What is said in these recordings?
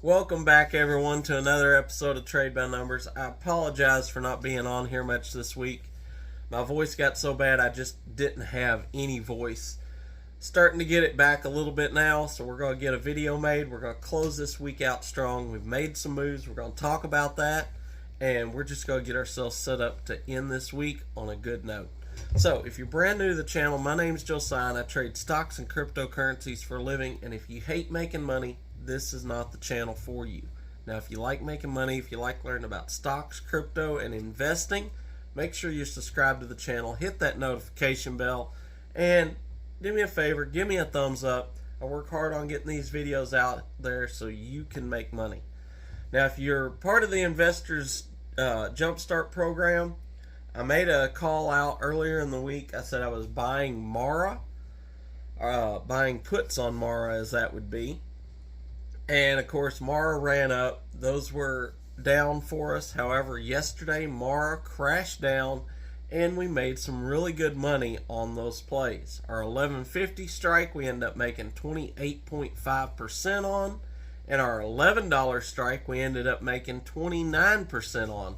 Welcome back, everyone, to another episode of Trade by Numbers. I apologize for not being on here much this week. My voice got so bad I just didn't have any voice. Starting to get it back a little bit now, so we're going to get a video made. We're going to close this week out strong. We've made some moves. We're going to talk about that, and we're just going to get ourselves set up to end this week on a good note. So, if you're brand new to the channel, my name's Josiah, and I trade stocks and cryptocurrencies for a living, and if you hate making money, this is not the channel for you. Now, if you like making money, if you like learning about stocks, crypto, and investing, make sure you subscribe to the channel, hit that notification bell, and do me a favor, give me a thumbs up. I work hard on getting these videos out there so you can make money. Now, if you're part of the Investors Jumpstart program, I made a call out earlier in the week. I said I was buying Mara, buying puts on Mara, as that would be. And of course, Mara ran up. Those were down for us. However, yesterday Mara crashed down and we made some really good money on those plays. Our 11.50 strike we ended up making 28.5% on, and our $11 strike we ended up making 29% on.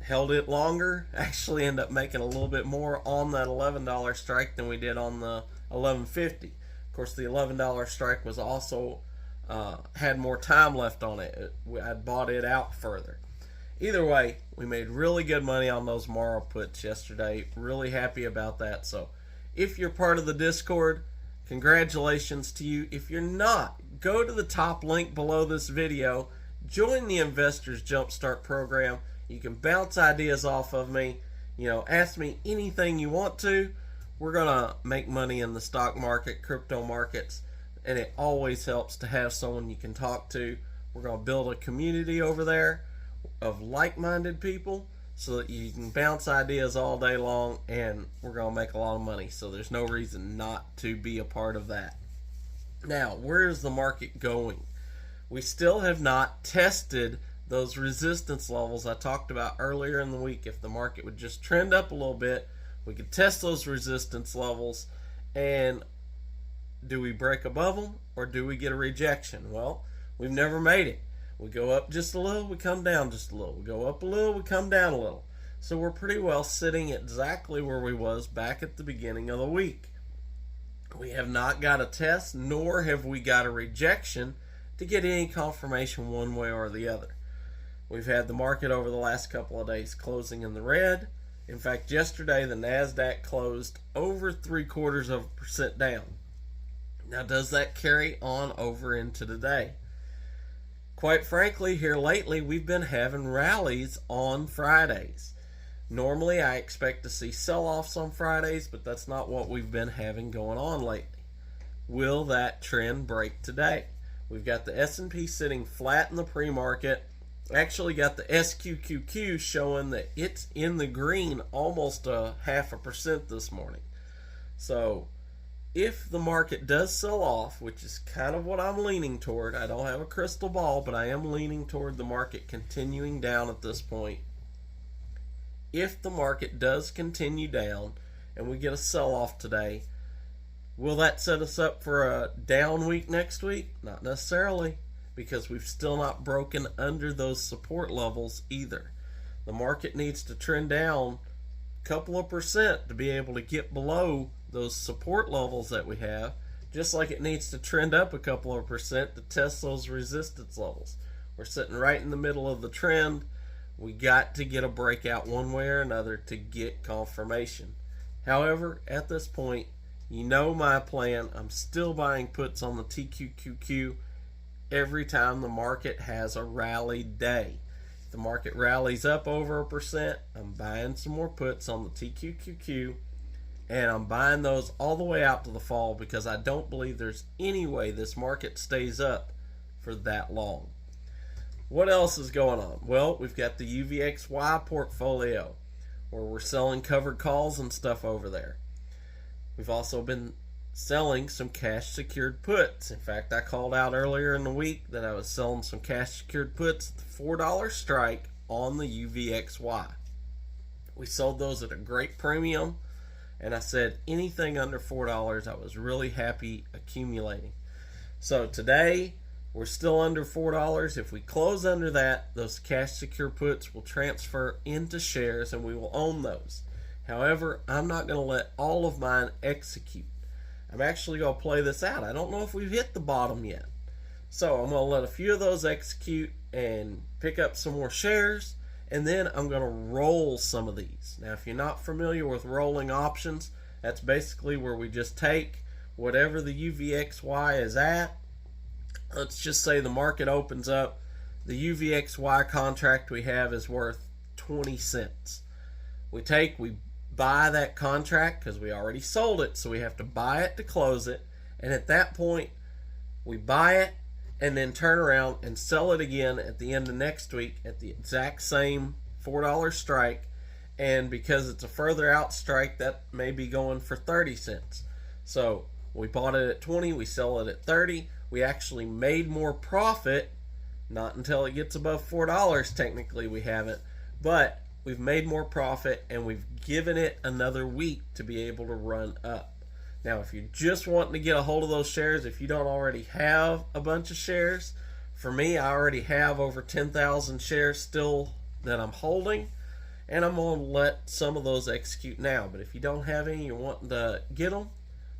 Held it longer, actually ended up making a little bit more on that $11 strike than we did on the 11.50. Of course, the $11 strike was also had more time left on it. I'd bought it out further. Either way, we made really good money on those Mara puts yesterday. Really happy about that. So if you're part of the Discord, congratulations to you. If you're not, go to the top link below this video. Join the Investors Jumpstart program. You can bounce ideas off of me. Ask me anything you want to. We're going to make money in the stock market, crypto markets, and it always helps to have someone you can talk to. We're going to build a community over there of like-minded people so that you can bounce ideas all day long, and we're going to make a lot of money. So there's no reason not to be a part of that. Now, where is the market going? We still have not tested those resistance levels I talked about earlier in the week. If the market would just trend up a little bit, we could test those resistance levels, and do we break above them or do we get a rejection? Well, we've never made it. We go up just a little, we come down just a little. We go up a little, we come down a little. So we're pretty well sitting exactly where we was back at the beginning of the week. We have not got a test, nor have we got a rejection to get any confirmation one way or the other. We've had the market over the last couple of days closing in the red. In fact, yesterday the NASDAQ closed over 0.75% down. Now, does that carry on over into today? Quite frankly, here lately, we've been having rallies on Fridays. Normally, I expect to see sell-offs on Fridays, but that's not what we've been having going on lately. Will that trend break today? We've got the S&P sitting flat in the pre-market. Actually got the SQQQ showing that it's in the green almost 0.5% this morning. So if the market does sell off, which is kind of what I'm leaning toward, I don't have a crystal ball, but I am leaning toward the market continuing down at this point. If the market does continue down and we get a sell-off today, will that set us up for a down week next week? Not necessarily, because we've still not broken under those support levels either. The market needs to trend down a couple of percent to be able to get below those support levels that we have, just like it needs to trend up a couple of percent to test those resistance levels. We're sitting right in the middle of the trend. We got to get a breakout one way or another to get confirmation. However, at this point, you know my plan. I'm still buying puts on the TQQQ every time the market has a rally day. If the market rallies up over 1%, I'm buying some more puts on the TQQQ, and I'm buying those all the way out to the fall because I don't believe there's any way this market stays up for that long. What else is going on? Well, we've got the UVXY portfolio where we're selling covered calls and stuff over there. We've also been selling some cash secured puts. In fact, I called out earlier in the week that I was selling some cash secured puts at the $4 strike on the UVXY. We sold those at a great premium, and I said anything under $4 I was really happy accumulating. So today We're still under $4. If we close under that, those cash secure puts will transfer into shares and we will own those. However, I'm not going to let all of mine execute. I'm actually going to play this out. I don't know if we've hit the bottom yet. So I'm going to let a few of those execute and pick up some more shares, and then I'm going to roll some of these. Now, if you're not familiar with rolling options, that's basically where we just take whatever the UVXY is at. Let's just say the market opens up. The UVXY contract we have is worth 20 cents. We buy that contract because we already sold it, so we have to buy it to close it. And at that point, we buy it and then turn around and sell it again at the end of next week at the exact same $4 strike. And because it's a further out strike, that may be going for 30 cents. So we bought it at 20, we sell it at 30. We actually made more profit, not until it gets above $4 technically we haven't, but we've made more profit and we've given it another week to be able to run up. Now, if you're just wanting to get a hold of those shares, if you don't already have a bunch of shares, for me, I already have over 10,000 shares still that I'm holding, and I'm going to let some of those execute now. But if you don't have any, you're wanting to get them,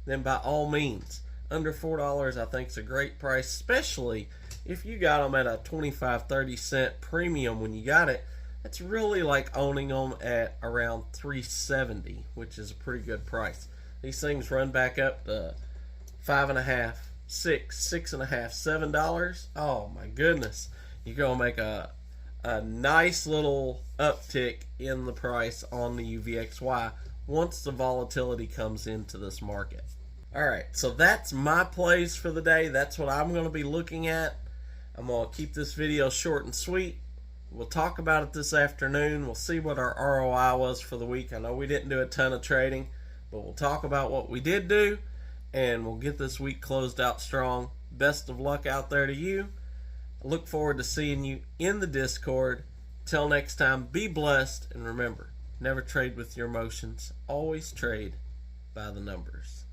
then by all means, under $4 I think is a great price, especially if you got them at a 25-30 cent premium when you got it. It's really like owning them at around $3.70, which is a pretty good price. These things run back up to $5.50, $6, $6.50, $7. Oh my goodness. You're going to make a nice little uptick in the price on the UVXY once the volatility comes into this market. Alright, so that's my plays for the day. That's what I'm going to be looking at. I'm going to keep this video short and sweet. We'll talk about it this afternoon. We'll see what our ROI was for the week. I know we didn't do a ton of trading, but we'll talk about what we did do, and we'll get this week closed out strong. Best of luck out there to you. I look forward to seeing you in the Discord. Till next time, be blessed, and remember, never trade with your emotions. Always trade by the numbers.